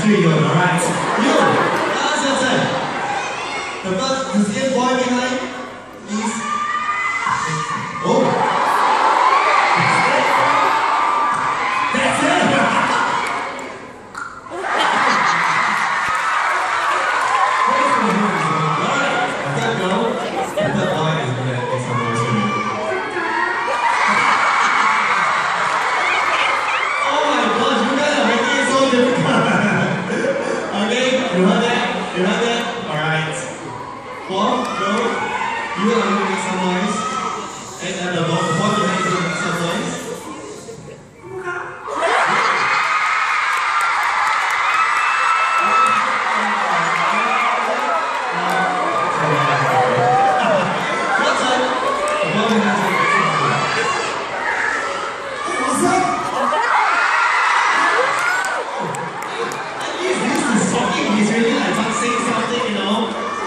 three good, alright? You, that's your turn. The same boy behind, please. Oh! That's it! Alright, that girl, that boy is gonna make some noise for me. Oh my gosh, you guys are making it so difficult. Okay, you heard that? You heard that? Alright. One, go. You are going to make some noise. And the boy behind is going to make some noise. Your turn. The boy behind is going to make some noise. What's up? At least this is talking. He's really like saying something, you know.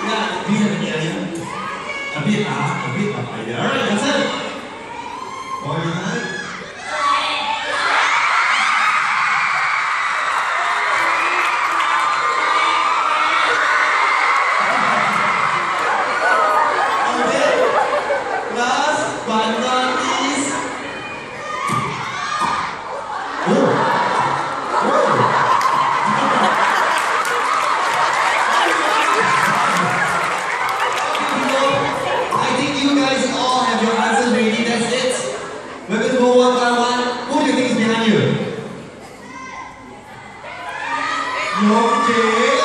Yeah, do you have any idea? A bit of idea. Alright, that's it. Boy behind. Okay. Last but not least. Oh. I think you guys all have your answers ready, that's it. We're going to go one by one. Who do you think is behind you? Okay,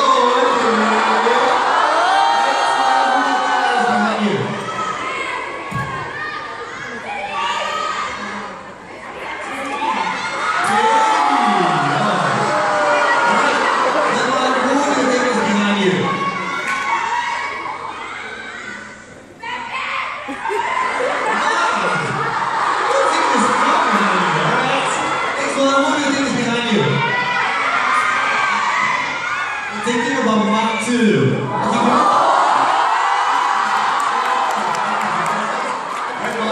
behind you. Alright, who do you think is behind you? Thinking about Mark 2.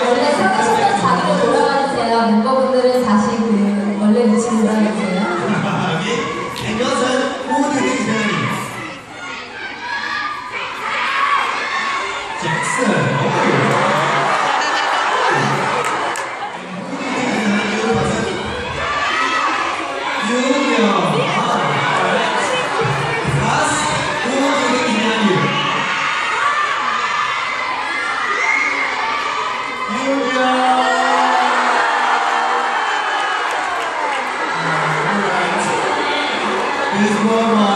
원래 사무실에 자리로 돌아가주세요. 멤버분들은 다시 그 원래 위치로 돌아가주세요. Okay. And your turn. Who do you think is behind you? Jackson. Oh. This one.